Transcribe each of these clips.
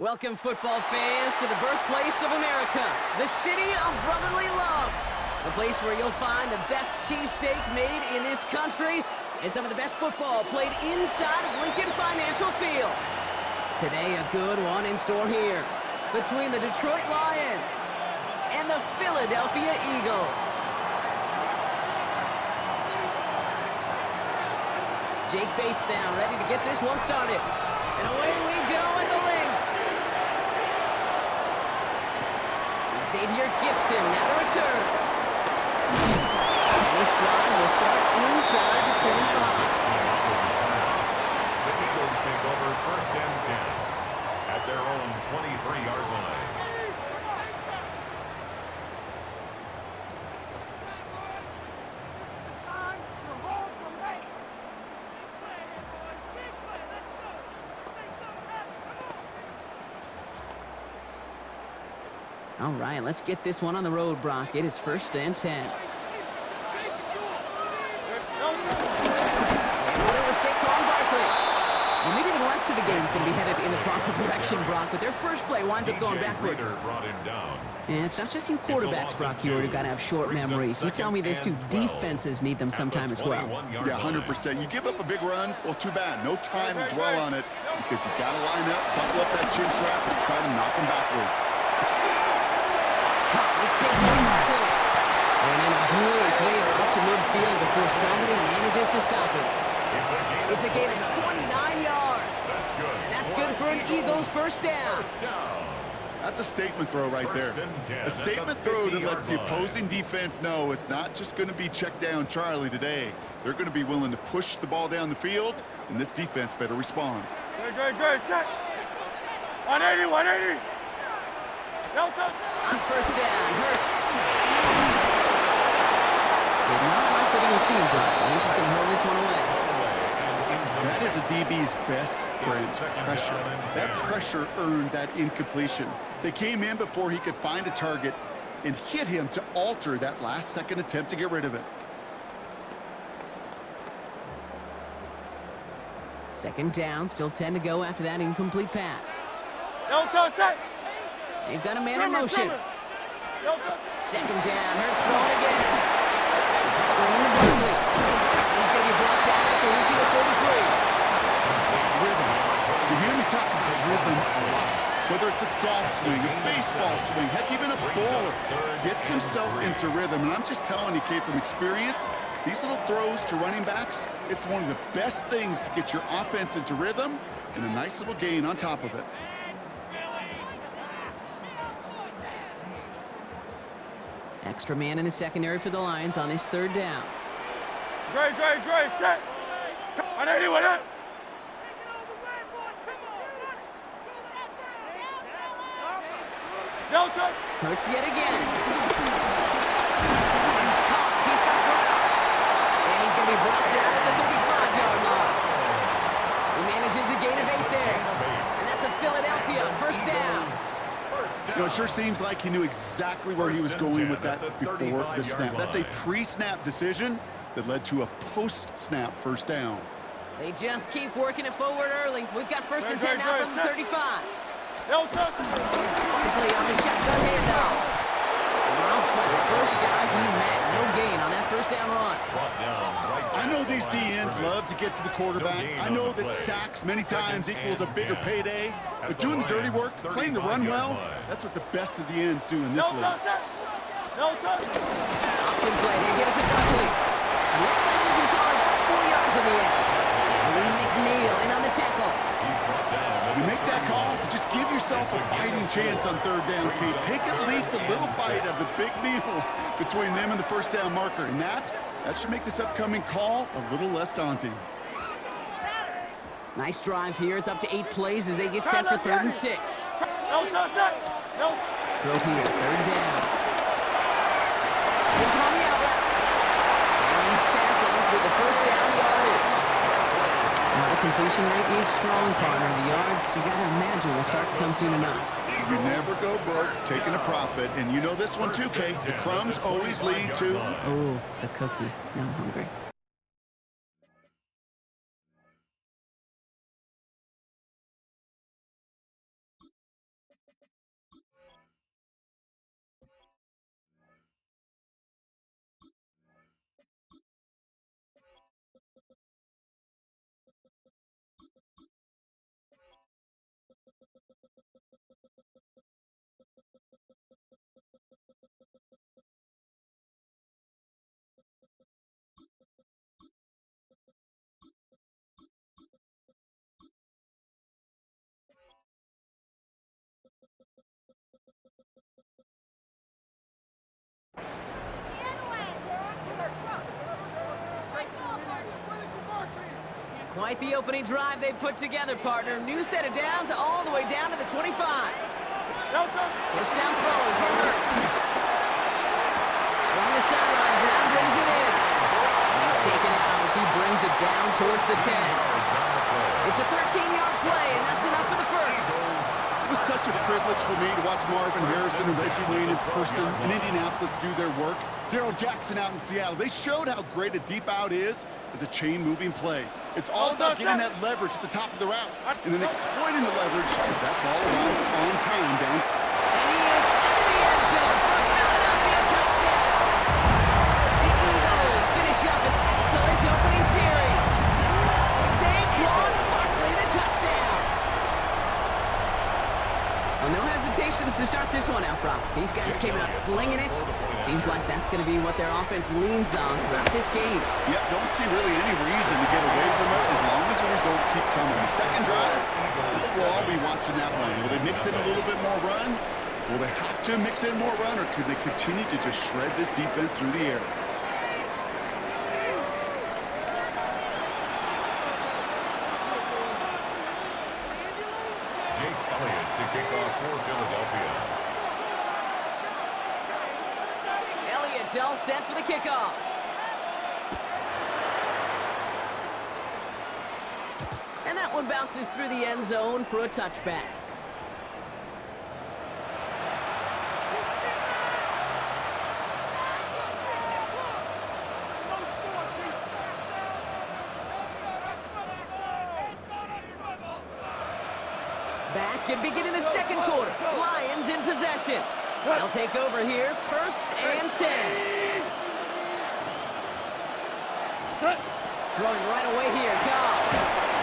Welcome, football fans, to the birthplace of America, the city of brotherly love. The place where you'll find the best cheesesteak made in this country and some of the best football played inside of Lincoln Financial Field. Today, a good one in store here between the Detroit Lions and the Philadelphia Eagles. Jake Bates now ready to get this one started. And away we go at the link. Xavier Gibson now to return. And this drive will start inside the 25. The Eagles take over first and 10 at their own 23-yard line. All right, let's get this one on the road, Brock. It is first and 10. And it was Saquon Barkley. Well, maybe the rest of the game is going to be headed in the proper direction, Brock, but their first play winds up going backwards. And it's not just you quarterbacks, Brock, you got to have short memories. You tell me this too, defenses need them sometime as well. Yeah, 100%. You give up a big run, well, too bad. No time to dwell on it because you got to line up, buckle up that chin strap, and try to knock them backwards. It's Saquon Barkley. And then a brilliant play up to midfield before somebody manages to stop it. It's a gain of 29 yards. That's good. And that's good for an Eagles first down. That's a statement throw right there. A statement throw that lets the opposing defense know it's not just going to be check down Charlie today. They're going to be willing to push the ball down the field, and this defense better respond. Good. Set. 180, 180. On first down, Hurts. Did not like what he was seeing, Brock, so he's just going to hold this one away. That is a DB's best friend, pressure. That pressure earned that incompletion. They came in before he could find a target and hit him to alter that last-second attempt to get rid of it. Second down, still 10 to go after that incomplete pass. Set. They've got a man in motion. Second down, Hurts throwing again. It's a screen to Barkley. He's going to be brought down after reaching the 43. Rhythm. You hear me talk about rhythm a lot. Whether it's a golf swing, a baseball swing, heck, even a bowler gets himself into rhythm. And I'm just telling you, Kate, from experience, these little throws to running backs, it's one of the best things to get your offense into rhythm and a nice little gain on top of it. Extra man in the secondary for the Lions on this third down. Great. Set. 180, what up? Hurts yet again. He's caught. He's got ground. And he's going to be brought down at the 35-yard line. He manages a gain of 8 there. And that's a Philadelphia first down. You know, it sure seems like he knew exactly where he was going with that before the snap. That's a pre-snap decision that led to a post-snap first down. They just keep working it forward early. We've got first and 10 now from the 35. Barkley on the shotgun handoff. Ralph was the first guy he met. No gain on that first down run. I know these DNs love to get to the quarterback. I know that sacks many times equals a bigger payday. But doing the dirty work, playing to run well, that's what the best of the ends do in this league. Option play. They get it to Barkley. Looks like we can call it about 4 yards in the end. Lee McNeil in on the tackle. You make that call to just give yourself a fighting chance on third down, Kate. Take at least a little bite of the big meal between them and the first down marker. And that should make this upcoming call a little less daunting. Nice drive here. It's up to 8 plays as they get set for 3rd and 6. Throw here, 3rd down. Gets him on the outright. And he's tackled with the first down yardage. Now the completion rate is strong, partner. The yards, you got to imagine, will start to come soon enough. You never go broke taking a profit. And you know this one too, Kate. The crumbs always lead to... Oh, the cookie. Now I'm hungry. Quite the opening drive they put together, partner. New set of downs all the way down to the 25. First down throwing for Hurts. Along the sideline, Brown brings it in. He's taken out as he brings it down towards the 10. It's a 13-yard play, and that's enough for the first. It was such a privilege for me to watch Marvin Harrison and Reggie Wayne in person in Indianapolis do their work. Darrell Jackson out in Seattle. They showed how great a deep out is as a chain-moving play. It's all about getting that leverage at the top of the route and then exploiting the leverage as that ball arrives on time down. And he is into the end zone for a Philadelphia touchdown. The Eagles finish up an excellent opening series. Saquon Barkley, the touchdown. Well, no hesitations to start this one out, Brock. These guys came out slinging it. Seems like that's going to be what their offense leans on throughout this game. Yeah, don't see really any reason to get away from it as long as the results keep coming. The second drive, we'll all be watching that one. Will they mix in a little bit more run? Will they have to mix in more run, or could they continue to just shred this defense through the air? To kick off for Philadelphia. Elliott's all set for the kickoff. And that one bounces through the end zone for a touchback. Back and beginning the second quarter. Lions in possession. They'll take over here, 1st and 10. Throwing right away here, Goff.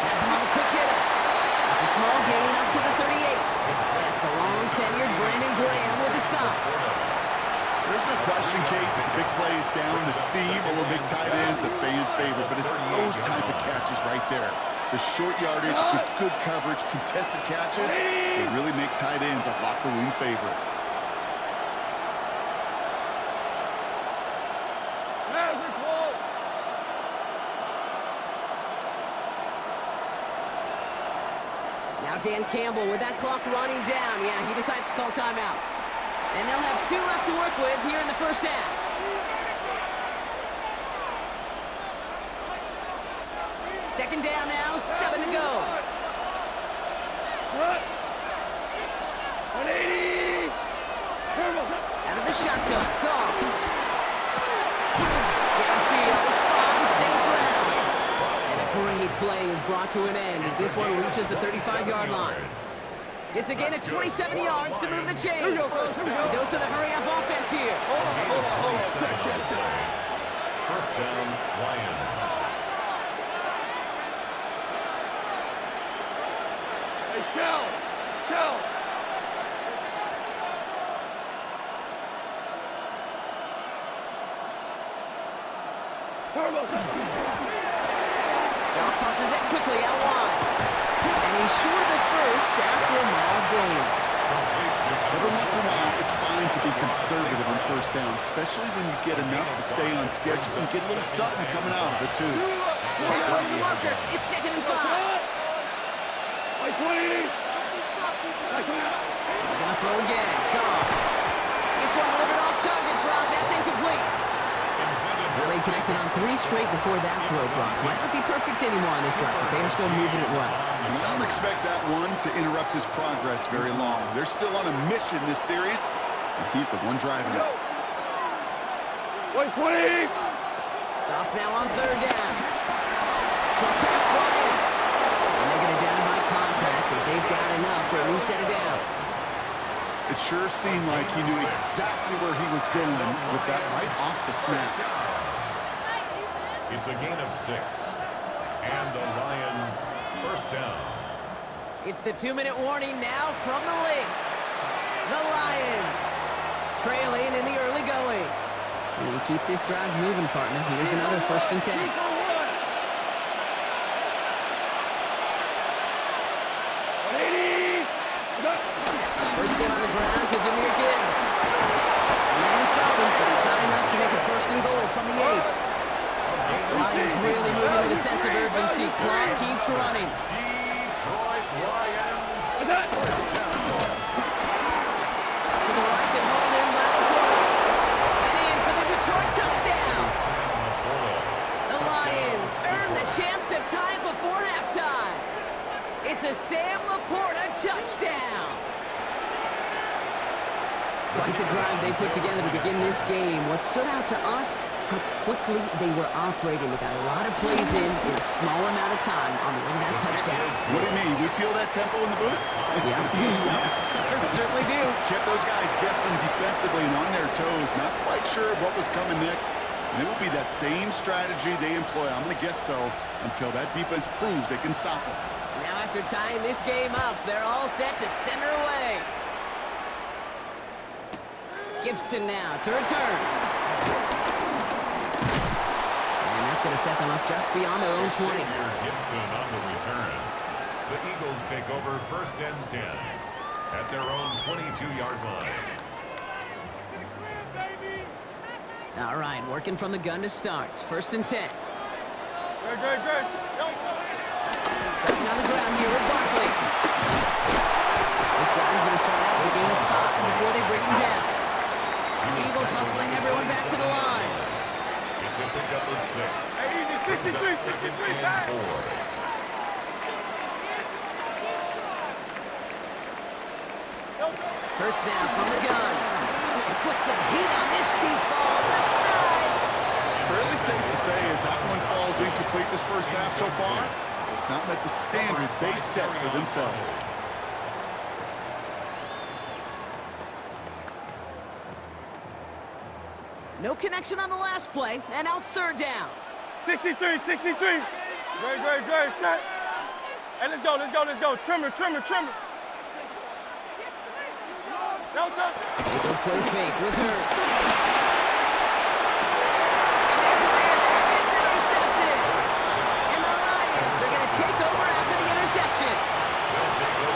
Has him on the quick hitter. It's a small gain up to the 38. That's the long-tenured Brandon Graham with the stop. There's no question, Kate, that the big plays down the seam over big tight ends a fan favorite, but it's those type of catches right there. The short yardage, gets good coverage, contested catches, they really make tight ends a locker room favorite. Now Dan Campbell with that clock running down. Yeah, he decides to call timeout. And they'll have 2 left to work with here in the first half. Second down now, 7 to go. 180. Out of the shotgun, Goff. Downfield is fine, St. Brown. And a great play is brought to an end as this one reaches the 35-yard line. It's a gain of 27 yards to move the chains. A dose of the hurry-up offense here. First down, Lions. Shell. Goff tosses it quickly out wide. And he's short of the first after a mild gain. Every once in a while, it's fine to be conservative on first down, especially when you get enough to stay on schedule and get a little something coming out of it, too. Back over the marker. It's 2nd and 5. 20. They're gonna throw again. Goff. This one delivered off target, Brock. That's incomplete. Really connected on 3 straight before that throw, Brock. Might not be perfect anymore on this drive, but they are still moving it well. I don't expect that one to interrupt his progress very long. They're still on a mission this series, and he's the one driving it. 120. Goff now on 3rd down. Short pass brought in. And they're gonna down by contact as they've got enough for a new set of downs. It sure seemed like he knew exactly where he was going with that right off the snap. It's a gain of 6. And the Lions first down. It's the 2-minute warning now from the link. The Lions trailing in the early going. You keep this drive moving, partner. Here's another 1st and 10. First down on the ground to Jahmyr Gibbs. And they're going to stop him, but he got enough to make a 1st and goal from the 8. Lions really moving with a sense of urgency. Clock keeps running. Detroit Lions. To the right and hold in by Laporta. And in for the Detroit touchdown. The Lions earn the chance to tie it before halftime. It's a Sam Laporta touchdown. Quite the drive they put together to begin this game. What stood out to us, how quickly they were operating. They got a lot of plays in a small amount of time on the way to that touchdown. What do you mean? We feel that tempo in the booth? Yeah, yeah, certainly do. Kept those guys guessing defensively and on their toes. Not quite sure what was coming next. And it will be that same strategy they employ. I'm going to guess so until that defense proves they can stop them. Now after tying this game up, they're all set to send her away. Gibson now to return. And that's going to set them up just beyond their own 20. Gibson on the return. The Eagles take over 1st and 10 at their own 22-yard line. All right, working from the gun to start. 1st and 10. Good. Starting on the ground here with Barkley. This drive is going to start out with a gain of 5 before they bring him down. Eagles hustling everyone back to the line. It's a pickup of 6. Hey, easy, 63, back. Hurts now from the gun. Put some heat on this deep ball, left side. Fairly safe to say as that one falls incomplete this first half so far. It's not met the standards they set for themselves. No connection on the last play, and now it's 3rd down. 63. Great. Set. Hey, let's go. Trimmer. Delta. They play fake with Hurts. And there's a man there. It's intercepted. And the Lions are going to take over after the interception.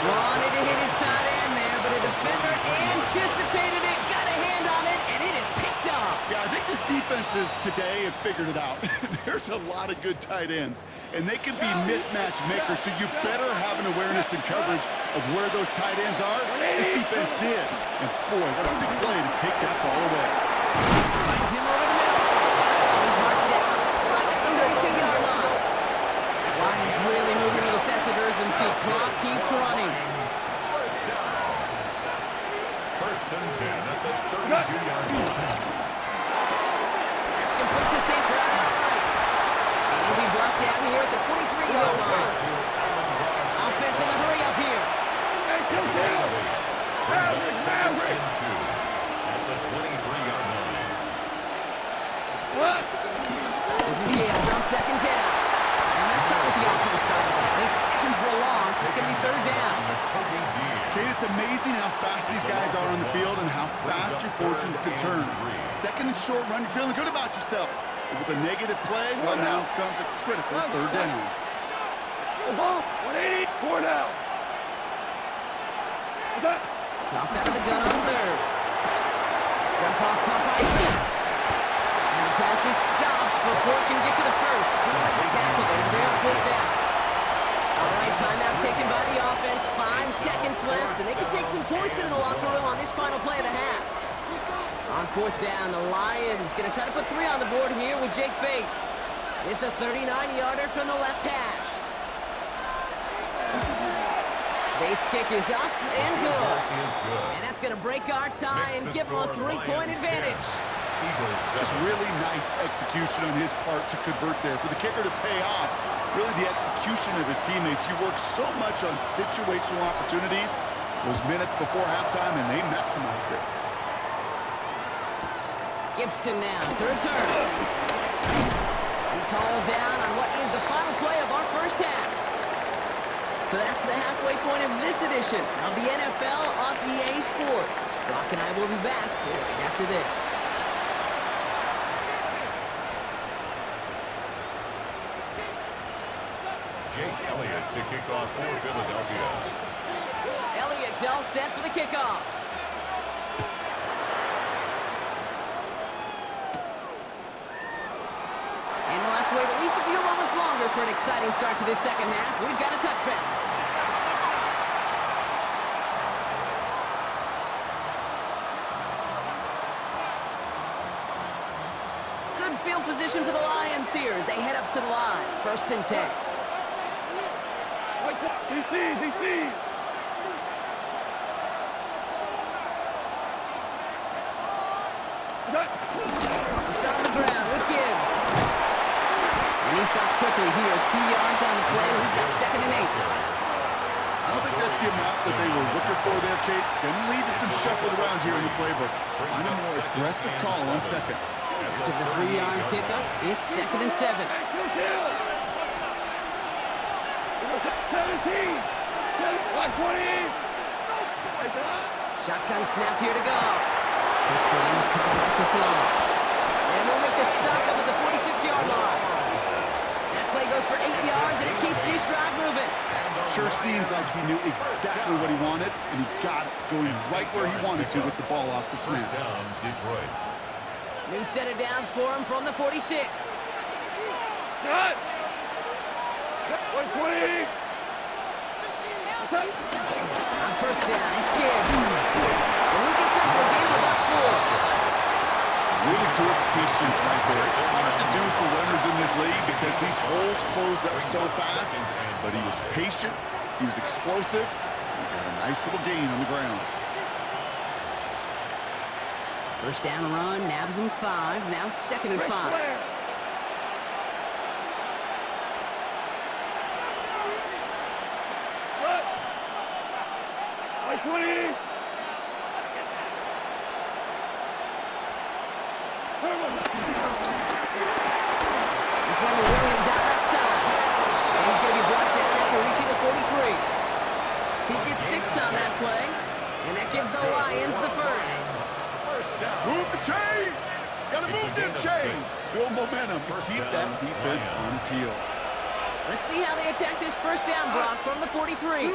Wanted to hit his tight end there, but a defender anticipated it, got a hand on it, and it is picked up. Yeah, I think this defenses today have figured it out. There's a lot of good tight ends, and they can be mismatch makers, so you better have an awareness and coverage of where those tight ends are. This defense did. And boy, what a big play to take that ball away. Finds him over the middle. And he's marked down. Looks like at the 32-yard line. Lions really moving with a sense of urgency. Clock keeps running. 1st and 10 at the 32-yard line. That's complete to St. Brown outright. And he'll be brought down here at the 23-yard line. Offense in the hurry up here. Brings up 2nd and 2 at the 23-yard line. This is Gales on 2nd down. And that's not what the offense started. They stick him for a loss. It's going to be 3rd down. Kate, it's amazing how fast these guys are on the field and how fast your fortunes can turn. 2nd and short run, you're feeling good about yourself. But with a negative play, well, now comes a critical 3rd down. 180, 4 down. Dropped out of the gun on 3rd. Jump off caught by Smith. And the pass is stopped before it can get to the 1st. Good tackle there to bring up 4th down. All right, timeout taken by the offense. 5 seconds left, and they can take some points into the locker room on this final play of the half. On 4th down, the Lions going to try to put 3 on the board here with Jake Bates. It's a 39-yarder from the left hash. Bates' kick is up and good. And that's going to break our tie and give them a 3-point advantage. Just really nice execution on his part to convert there. For the kicker to pay off, really the execution of his teammates. You work so much on situational opportunities those minutes before halftime, and they maximized it. Gibson now to return. He's hauled down on what is the final play of our first half. So that's the halfway point of this edition of the NFL on EA Sports. Brock and I will be back right after this. Jake Elliott to kick off for Philadelphia. Elliott's all set for the kickoff. And we'll have to for an exciting start to this second half. We've got a touchback. Good field position for the Lions here as they head up to the line. 1st and 10. DC. Start on the ground with Gibbs. And he stopped quickly here. 2 yards on the play. We've got 2nd and 8. I don't think that's the amount that they were looking for there, Kate. Going to lead to some shuffling around here in the playbook. Find a more aggressive call on 2nd. After the 3-yard pickup, it's 2nd and 7. 17. Like 20. Shotgun snap here to go. Picks line is compact to slow. And they'll make the stop up at the 46-yard line. That play goes for 8 yards, and it keeps this drive moving. Sure seems like he knew exactly what he wanted, and he got it going right where he wanted to with the ball off the snap. First down, Detroit. New set of downs for him from the 46. Cut. 120. On 1st down, it's Gibbs. And he gets up for a gain of about 4. Really good patience right there. It's hard to do for runners in this league because these holes close up so fast. But he was patient, he was explosive, he got a nice little gain on the ground. 1st down run, nabs him 5. Now 2nd and 5. Like 20. This one to Williams out left side. And he's going to be brought down after reaching the 43. He gets 6 on that play. And that gives the Lions the 1st. First down. Move the chain! Gotta It's a move them gain of chains! 6. Build momentum. First Keep down, that defense Lions. on its heels. Let's see how they attack this 1st down block from the 43.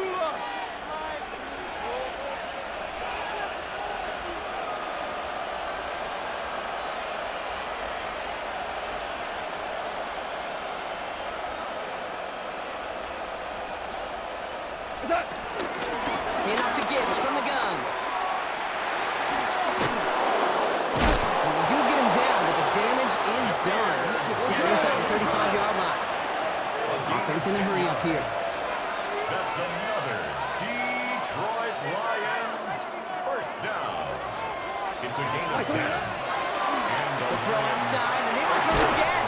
Hand off to Gibbs from the gun. And they do get him down, but the damage is done. This gets down inside the 35-yard line. Offense in a hurry up here. That's another Detroit Lions first down. It's a gain of 10. And the The throw outside, and they might throw this again.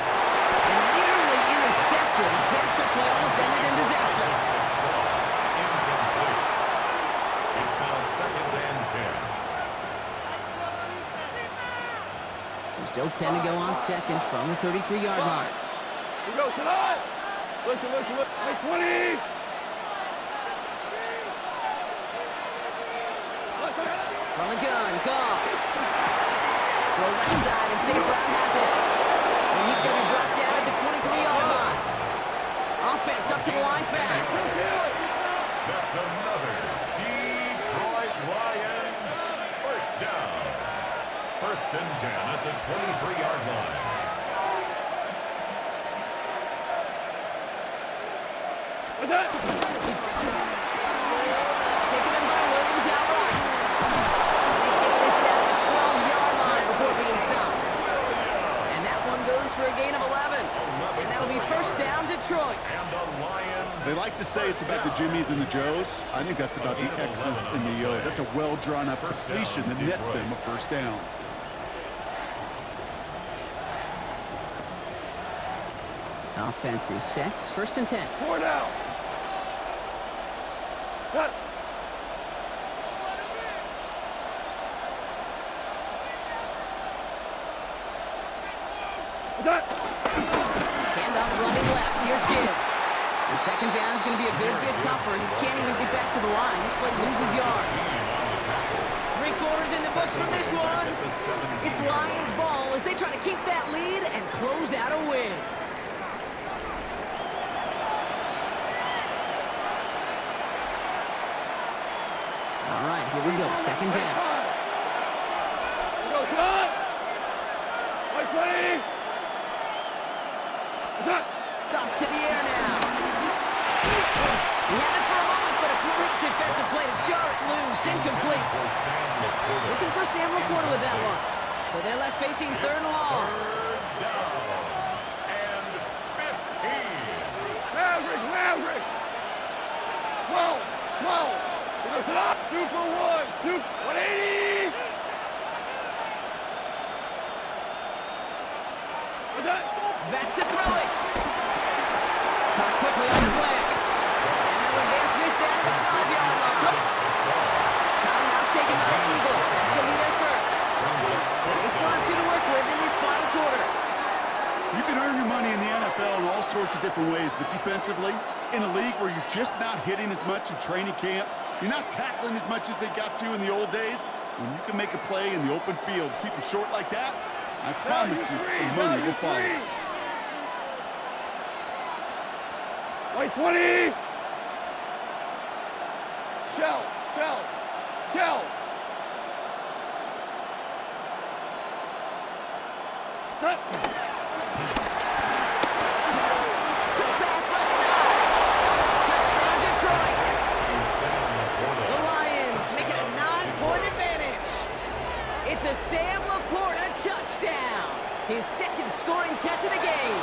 And nearly intercepted as that trick play almost ended in disaster. incomplete. It's now 2nd and 10. So still 10 to go on 2nd from the 33-yard line. We go tonight. Listen. Like 20. From the gun, Goff. Go left side, and St. Brown has it. And he's going to be brought down at the 23-yard line. Offense up to the line fast. That's another Detroit Lions first down. 1st and 10 at the 23-yard line. What's that? Taken in by Williams outright. They get this down to the 12-yard line before being stopped. And that one goes for a gain of 11. And that'll be 1st down, Detroit. And the Lions. They like to say it's about the Jimmies and the Joes. I think that's about the X's and the O's. That's a well-drawn-up completion that nets them a 1st down. Offense is set. 1st and 10. 4 down. Cut. What's that? Handoff running left. Here's Gibbs. And 2nd down's going to be a good bit tougher. He can't even get back to the line. This play loses yards. 3 quarters in the books from this one. It's Lions ball as they try to keep that lead and close out a win. All right, here we go. 2nd down. We go cut. Like 20. What's that? off to the air now. He had it for a moment, but a great defensive play to jar it loose. Incomplete. Looking for Sam Laporta with that one. So they're left facing third and long. Third down and 15. Maverick! Whoa! Super one! Super 180! What's that? Back to throw it. Caught quickly on his leg. And they'll advance this down to the 5-yard line. Timeout taken by the Eagles. That's going to be their first. They still have 2 to work with in this final quarter. You can earn your money in the NFL in all sorts of different ways, but defensively, in a league where you're just not hitting as much in training camp, you're not tackling as much as they got to in the old days, when you can make a play in the open field, keep them short like that, I promise you some money will follow. Wait, 20! Shell! Stop! Quick pass left side. Touchdown Detroit. The Lions make it a 9-point advantage. It's a Sam Laporta touchdown. His second scoring catch of the game.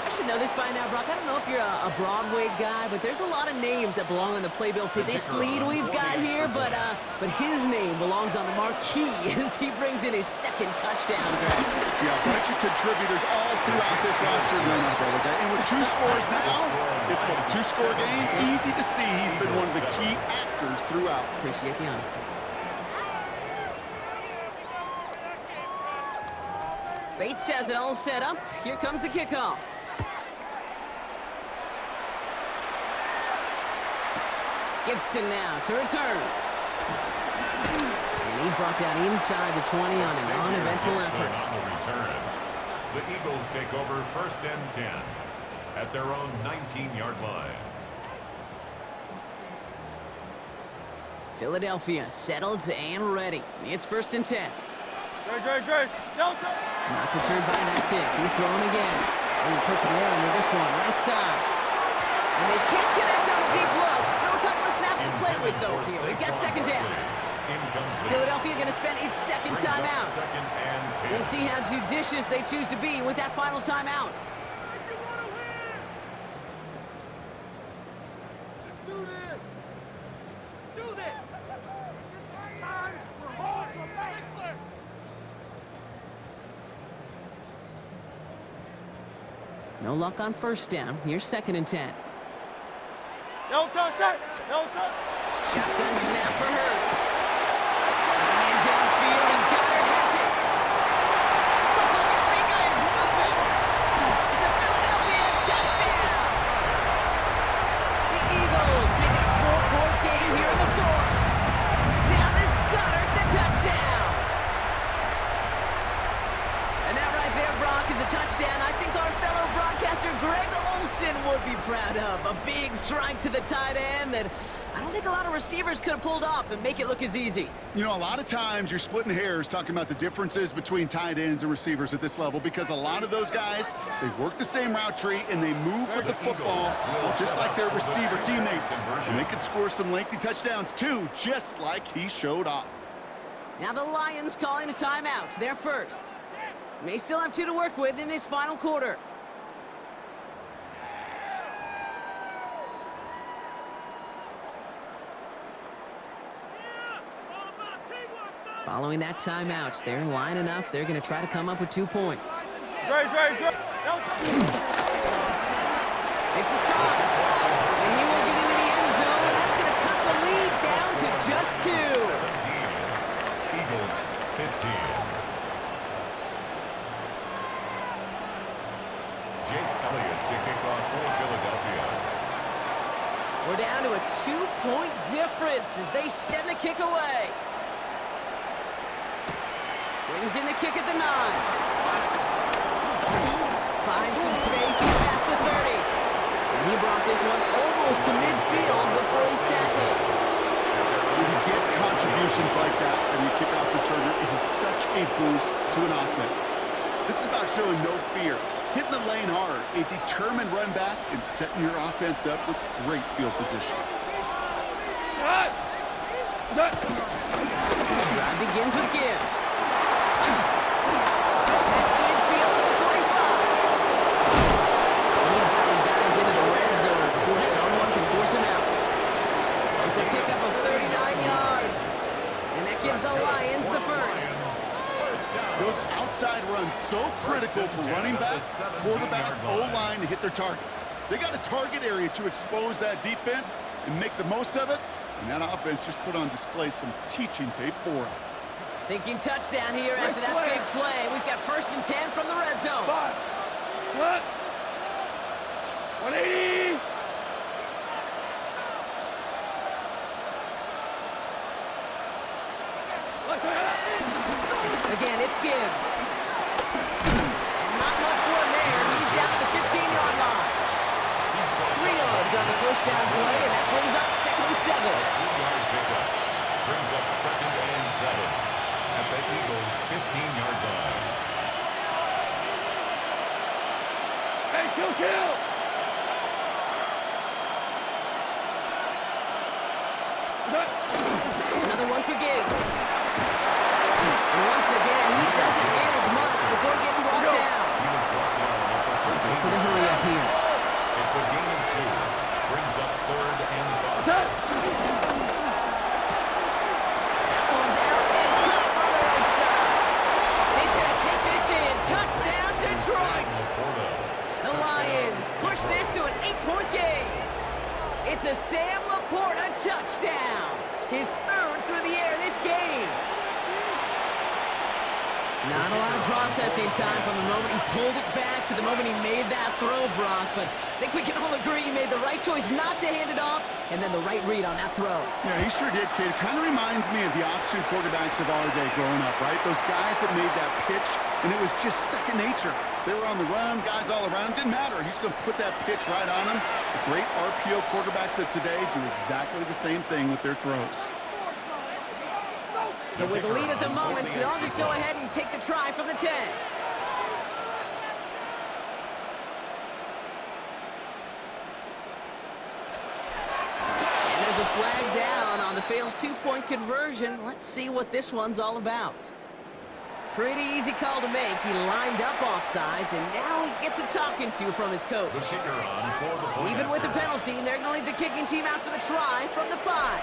I should know this by now, Brock. I don't know if you're a Broadway guy, but there's a lot of names that belong on the playbill for this lead we've got here, but his name belongs on the marquee as he brings in his second touchdown, Greg. Yeah, a bunch of contributors all throughout this roster lineup, brother. And with 2 scores now, it's been a 2-score game. Easy to see he's been one of the key actors throughout. Appreciate the honesty. Bates has it all set up. Here comes the kickoff. Gibson now to return. And he's brought down inside the 20 on an uneventful effort. On the return. The Eagles take over first and 10 at their own 19-yard line. Philadelphia settled and ready. It's first and 10. Great. Delta! Not deterred by that pick. He's throwing again. And he puts him there under this one, right side. And they can't connect on the deep look. Still a couple of snaps to play with, though, here. We've got second down. Philadelphia going to spend its second timeout. We'll see how judicious they choose to be with that final timeout. No luck on first down. Here's second and 10. Delta, set! Shotgun snap for Hurts. Man downfield, and Goddard has it. Oh, this big guy is moving. It's a Philadelphia touchdown. The Eagles make it a 4-point game here in the 4th. Dallas Goddard, the touchdown. And that right there, Brock, is a touchdown I think our fellow broadcaster Greg Olsen would be proud of. A big strike to the tight end that I don't think a lot of receivers could have pulled off and make it look as easy. You know, a lot of times you're splitting hairs talking about the differences between tight ends and receivers at this level because a lot of those guys, they work the same route tree and they move with the football just like their receiver teammates. And they can score some lengthy touchdowns too, just like he showed off. Now the Lions calling a timeout. They're first. May still have 2 to work with in this final quarter. Following that timeout, they're lining up. They're going to try to come up with 2 points. Great. This is caught. And he will get into the end zone. That's going to cut the lead down to just 2. 17. Eagles 15. Jake Elliott to kick off for Philadelphia. We're down to a 2-point difference as they send the kick away. Brings in the kick at the 9. Finds some space. He's past the 30. And he brought this one almost to midfield before he's tackled. When you get contributions like that and you kick off returner, it is such a boost to an offense. This is about showing no fear. Hitting the lane hard, a determined run back, and setting your offense up with great field position. Drive begins with Gibbs. Pass midfield to the 45. He's got his guys into the red zone before someone can force him out. It's a pickup of 39 yards. And that gives the Lions the first. Those outside runs so critical for running back, quarterback, O-line to hit their targets. They got a target area to expose that defense and make the most of it. And that offense just put on display some teaching tape for it. Thinking touchdown here after that big play. We've got 1st and 10 from the red zone. 180. Again, it's Gibbs. And not much for him there. He's down at the 15-yard line. 3 yards on the first down play, and that brings up 2nd and 7. 3-yard pickup brings up 2nd and 7 at the Eagles' 15-yard line. Hey, kill! Another one for Gibbs. And once again, he doesn't manage much before getting brought down. He was brought down. So the hurry up here. It's a gain of 2. Brings up 3rd and 5. That one's out and cut on the right side. And he's going to take this in. Touchdown, Detroit. The Lions push this to an 8-point game. It's a Sam Laporta touchdown. His 3rd through the air this game. Not a lot of processing time from the moment he pulled it back to the moment he made that throw, Brock. But I think we can all agree he made the right choice not to hand it off, and then the right read on that throw. Yeah, he sure did, kid. Kind of reminds me of the option quarterbacks of our day growing up, right? Those guys that made that pitch, and it was just second nature. They were on the run, guys all around. Didn't matter. He's going to put that pitch right on him. The great RPO quarterbacks of today do exactly the same thing with their throws. So with the lead at the moment, they'll just go ahead and take the try from the 10. And there's a flag down on the failed 2-point conversion. Let's see what this one's all about. Pretty easy call to make. He lined up offsides, and now he gets a talking to from his coach. The kicker on for the point. Even with the penalty, they're going to leave the kicking team out for the try from the 5.